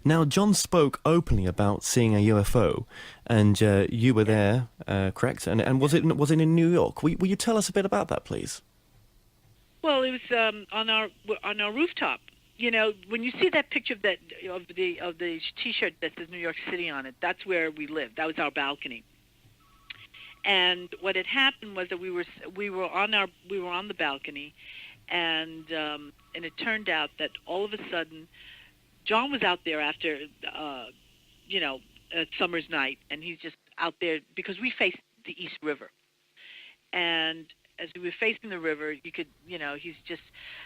Now, John spoke openly about seeing a UFO, and you were there, correct? And was it in New York? Will you tell us a bit about that, please? Well, it was on our rooftop. You know, when you see that picture of the T-shirt that says New York City on it, that's where we lived. That was our balcony. And what had happened was that we were on the balcony, and it turned out that all of a sudden, John was out there after a summer's night, and he's just out there because we faced the East River, and as we were facing the river, you could, he's just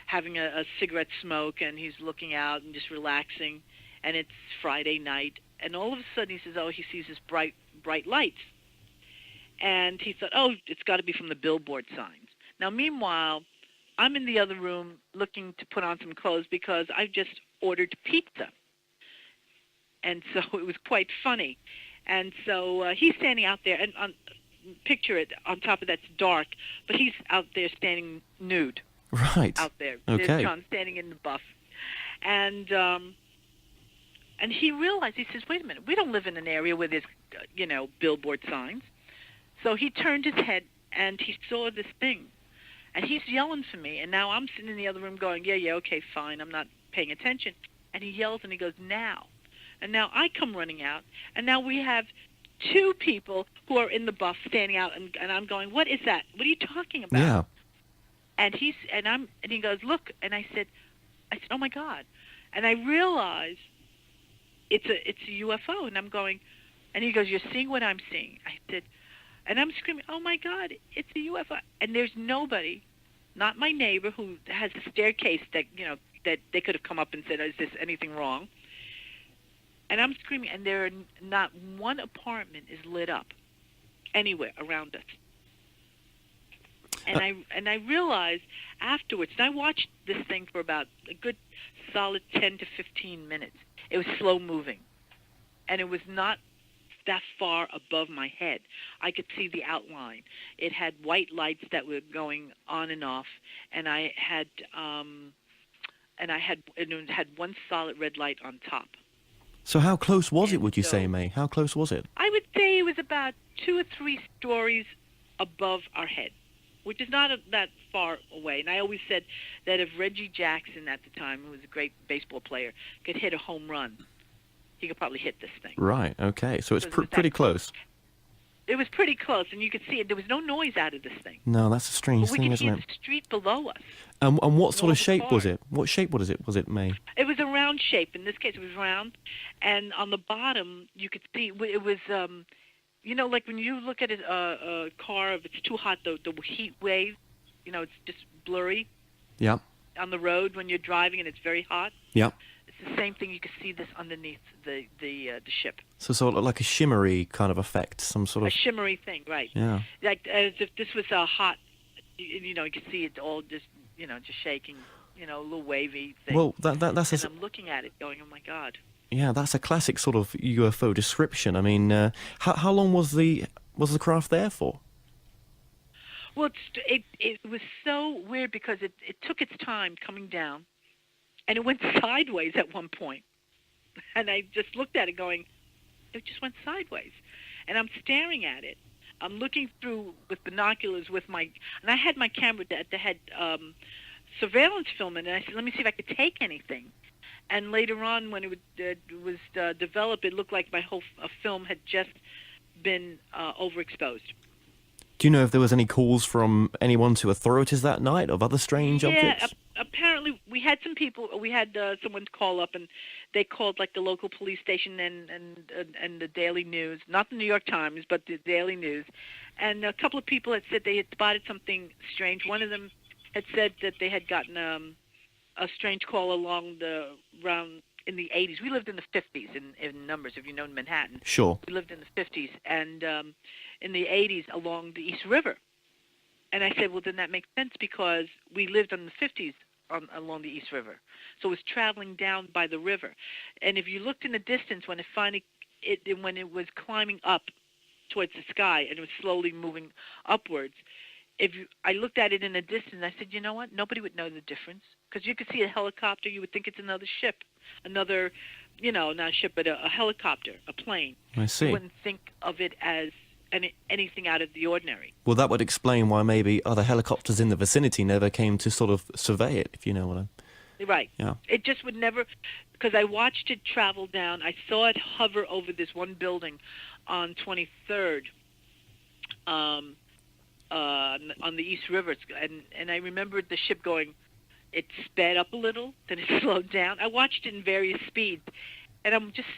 having a cigarette smoke, and he's looking out and just relaxing, and it's Friday night, and all of a sudden he says, he sees this bright lights. And he thought, it's got to be from the billboard signs. Now, meanwhile, I'm in the other room looking to put on some clothes because I just ordered pizza. And so it was quite funny. And so he's standing out there, and picture it, on top of that's dark, but he's out there standing nude. Right. Out there. Okay. There's John standing in the buff. And he realized, he says, wait a minute, we don't live in an area where there's, billboard signs. So he turned his head, and he saw this thing. And he's yelling for me. And now I'm sitting in the other room going, yeah, okay, fine. I'm not paying attention. And he yells, and he goes, now. And now I come running out. And now we have two people who are in the buff standing out. And I'm going, what is that? What are you talking about? Yeah. And he goes, look. And I said, oh, my God. And I realized it's a UFO. And I'm going, and he goes, you're seeing what I'm seeing. I said, and I'm screaming, oh, my God, it's a UFO. And there's nobody, not my neighbor who has a staircase that, that they could have come up and said, is this anything wrong? And I'm screaming, and there are not one apartment is lit up anywhere around us. And I realized afterwards, and I watched this thing for about a good solid 10 to 15 minutes. It was slow moving, and it was not that far above my head. I could see the outline. It had white lights that were going on and off, and it had one solid red light on top. So how close was it, would you say, May? How close was it? I would say it was about 2 or 3 stories above our head, which is not that far away. And I always said that if Reggie Jackson at the time, who was a great baseball player, could hit a home run, he could probably hit this thing. Right, okay. So it's pretty close. It was pretty close, and you could see it. There was no noise out of this thing. No, that's a strange thing, isn't it? We could hear the street below us. And what sort of shape was it? What shape was it, May? It was a round shape. In this case, it was round. And on the bottom, you could see it was, like when you look at a car, if it's too hot, the heat wave, it's just blurry. Yeah. On the road when you're driving and it's very hot. Yeah. It's the same thing. You can see this underneath the ship. So sort of like a shimmery kind of effect, some sort of... A shimmery thing, right. Yeah. Like as if this was a hot, you can see it all just, just shaking, a little wavy thing. Well, that's... And I'm looking at it going, oh, my God. Yeah, that's a classic sort of UFO description. I mean, how long was the craft there for? Well, it was so weird because it took its time coming down, and it went sideways at one point. And I just looked at it going, it just went sideways. And I'm staring at it. I'm looking through with binoculars and I had my camera that had surveillance film in it, and I said, let me see if I could take anything. And later on, when it was developed, it looked like my whole film had just been overexposed. Do you know if there was any calls from anyone to authorities that night of other strange objects? Yeah, apparently we had some people. We had someone call up, and they called like the local police station and the Daily News, not the New York Times, but the Daily News. And a couple of people had said they had spotted something strange. One of them had said that they had gotten a strange call around in the 80s. We lived in the 50s in numbers, if you know Manhattan. Sure. We lived in the 50s, and in the 80s along the East River. And I said, well, then that makes sense because we lived in the 50s along the East River. So it was traveling down by the river. And if you looked in the distance when when it was climbing up towards the sky and it was slowly moving upwards, I looked at it in the distance, and I said, you know what? Nobody would know the difference because you could see a helicopter. You would think it's another ship, another not a ship, but a helicopter, a plane. I You see. wouldn't think of it as anything out of the ordinary. Well, that would explain why maybe other helicopters in the vicinity never came to sort of survey it, if you know what I'm... Right. Yeah. It just would never, because I watched it travel down. I saw it hover over this one building on 23rd on the East River. And I remembered the ship going, it sped up a little, then it slowed down. I watched it in various speeds. And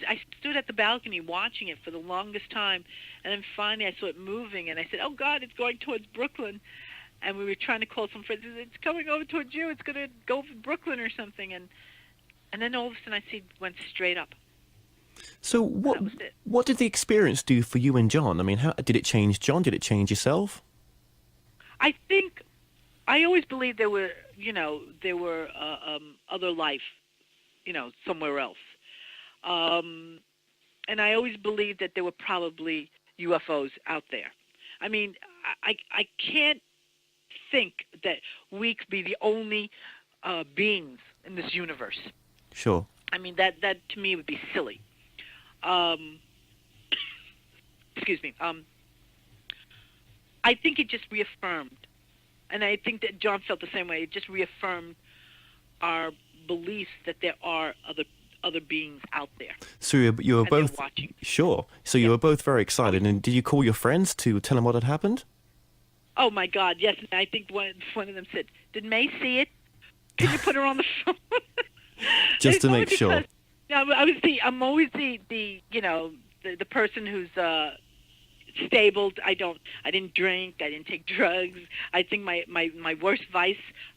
I stood at the balcony watching it for the longest time. And then finally I saw it moving, and I said, oh, God, it's going towards Brooklyn. And we were trying to call some friends. It's coming over towards you. It's going to go for Brooklyn or something. And then all of a sudden I see it went straight up. So That was it. what did the experience do for you and John? I mean, how did it change John? Did it change yourself? I think I always believed there were other life, somewhere else. And I always believed that there were probably UFOs out there. I mean, I can't think that we could be the only beings in this universe. Sure. I mean, that to me would be silly. Excuse me. I think it just reaffirmed, and I think that John felt the same way. It just reaffirmed our belief that there are other beings out there. So you were And they're both watching. sure. So you were both very excited. And did you call your friends to tell them what had happened? Oh my God, yes! And I think one of them said, "Did May see it? Can you put her on the phone?" Just It's to only make sure. because, I'm always the person who's stable. I didn't drink. I didn't take drugs. I think my worst vice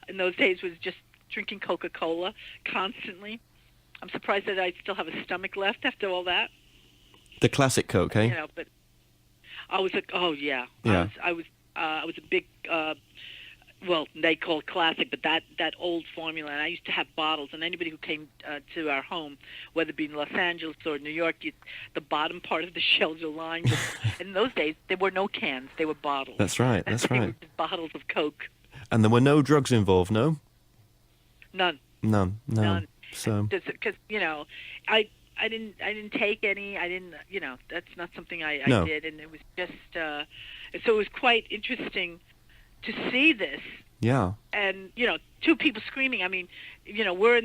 in those days was just drinking Coca-Cola constantly. I'm surprised that I still have a stomach left after all that. The classic Coke, eh? But I was like, oh yeah, Yeah. I was a big, well, they call it classic, but that old formula. And I used to have bottles, and anybody who came to our home, whether it be in Los Angeles or New York, the bottom part of the shelves are lined with, in those days, there were no cans, they were bottles. That's right, that's They were right. just bottles of Coke. And there were no drugs involved, no? None. None, no. None. So, Because, I didn't take any. I didn't, that's not something I No. did. And it was just, so it was quite interesting to see this. yeah. And, two people screaming. I mean, we're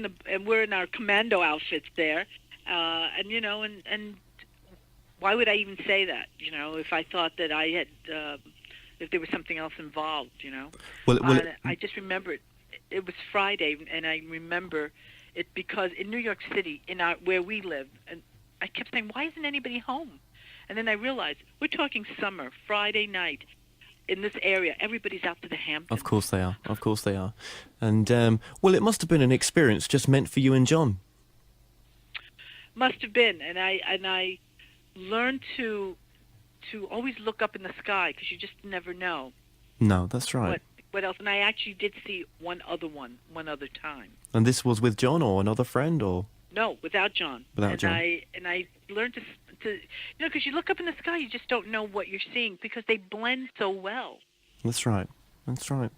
in our commando outfits there. And why would I even say that, if I thought that I had, if there was something else involved, Well, I just remember it was Friday, and I remember it because in New York City, where we live, and I kept saying, why isn't anybody home? And then I realized we're talking summer, Friday night, in this area. Everybody's out to the Hamptons. of course they are. Of course they are. And, well, it must have been an experience just meant for you and John. Must have been, and I learned to always look up in the sky because you just never know No, that's right. what else. And I actually did see one other time. And this was with John or another friend or? No, without John. Without and John. I learned to because you look up in the sky, you just don't know what you're seeing because they blend so well. That's right. That's right.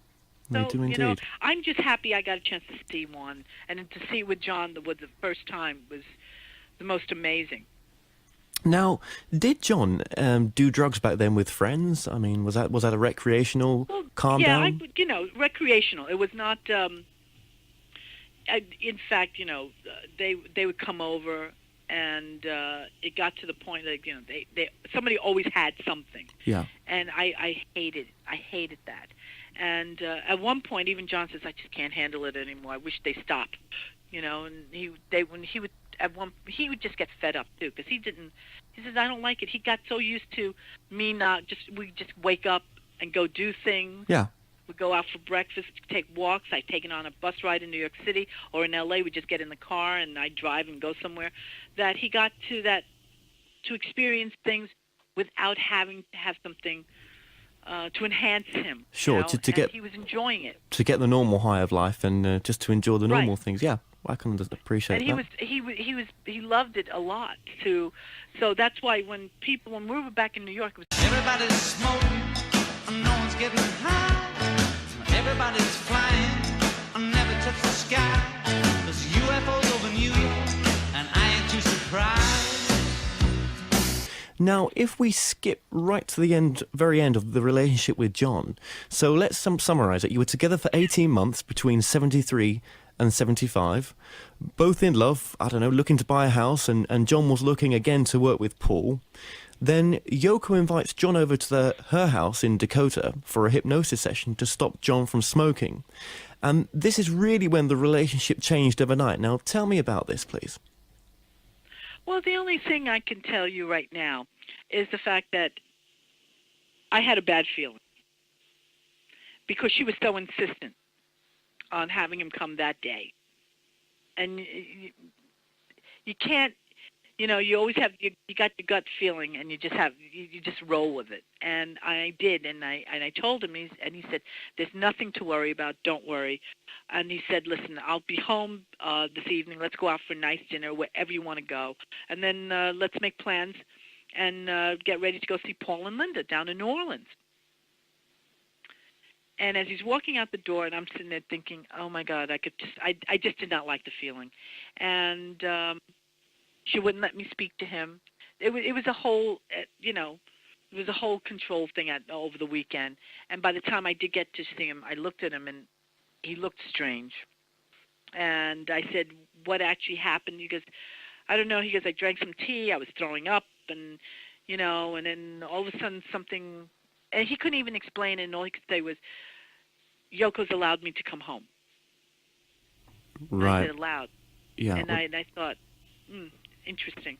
They So, do indeed. I'm just happy I got a chance to see one, and to see it with John the first time was the most amazing. Now, did John do drugs back then with friends? I mean, was that a recreational calm down? Recreational. It was not. In fact, they would come over, and it got to the point that somebody always had something. Yeah. And I hated that. And at one point, even John says, I just can't handle it anymore. I wish they stopped. And he would just get fed up too, because he says, I don't like it. He got so used to me we just wake up and go do things. Yeah. We go out for breakfast, take walks. I'd taken on a bus ride in New York City or in L.A. We'd just get in the car and I'd drive and go somewhere. That he got to experience things without having to have something to enhance him. Sure, to and get he was enjoying it. to get the normal high of life and just to enjoy the normal things. Yeah, I can appreciate And that. he loved it a lot too. So that's why when we were back in New York, it was Everybody's smoking, and no one's getting high. Everybody's flying, and never touch the sky. There's UFOs over New York, and I ain't too surprised. Now, if we skip right to the end, very end of the relationship with John, so let's summarize it. You were together for 18 months between 73 and 75, both in love, I don't know, looking to buy a house, and John was looking again to work with Paul. Then Yoko invites John over to her house in Dakota for a hypnosis session to stop John from smoking. And this is really when the relationship changed overnight. Now, tell me about this, please. Well, the only thing I can tell you right now is the fact that I had a bad feeling because she was so insistent on having him come that day. And you can't, you always have, you got your gut feeling, and you just roll with it. And I did, and I told him, and he said, there's nothing to worry about, don't worry. And he said, listen, I'll be home this evening, let's go out for a nice dinner, wherever you want to go. And then let's make plans and get ready to go see Paul and Linda down in New Orleans. And as he's walking out the door, and I'm sitting there thinking, oh my God, I just did not like the feeling. And she wouldn't let me speak to him. It was a whole, it was a whole control thing over the weekend. And by the time I did get to see him, I looked at him, and he looked strange. And I said, what actually happened? He goes, I don't know. He goes, I drank some tea. I was throwing up, and, and then all of a sudden something, and he couldn't even explain it, and all he could say was, Yoko's allowed me to come home. Right. I said aloud. Yeah. And I thought, interesting.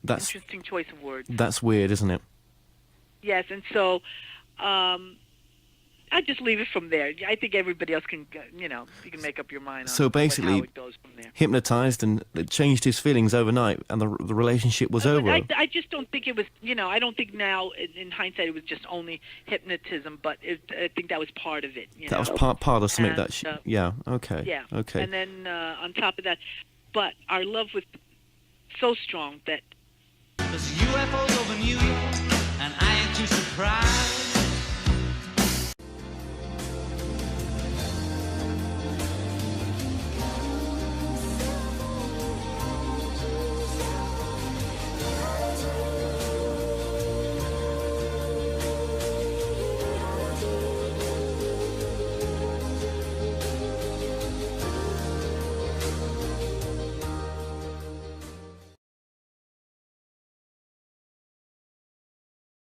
Interesting choice of words. That's weird, isn't it? Yes, and so I just leave it from there. I think everybody else can, you can make up your mind on So basically, how it goes from there. Hypnotized, and it changed his feelings overnight, and the relationship was over. I just don't think it was, I don't think now, in hindsight, it was just only hypnotism, but I think that was part of it. That was part of something yeah, okay. Yeah, okay. And then on top of that, but our love was so strong that... There's UFOs over New York, and I ain't too surprised.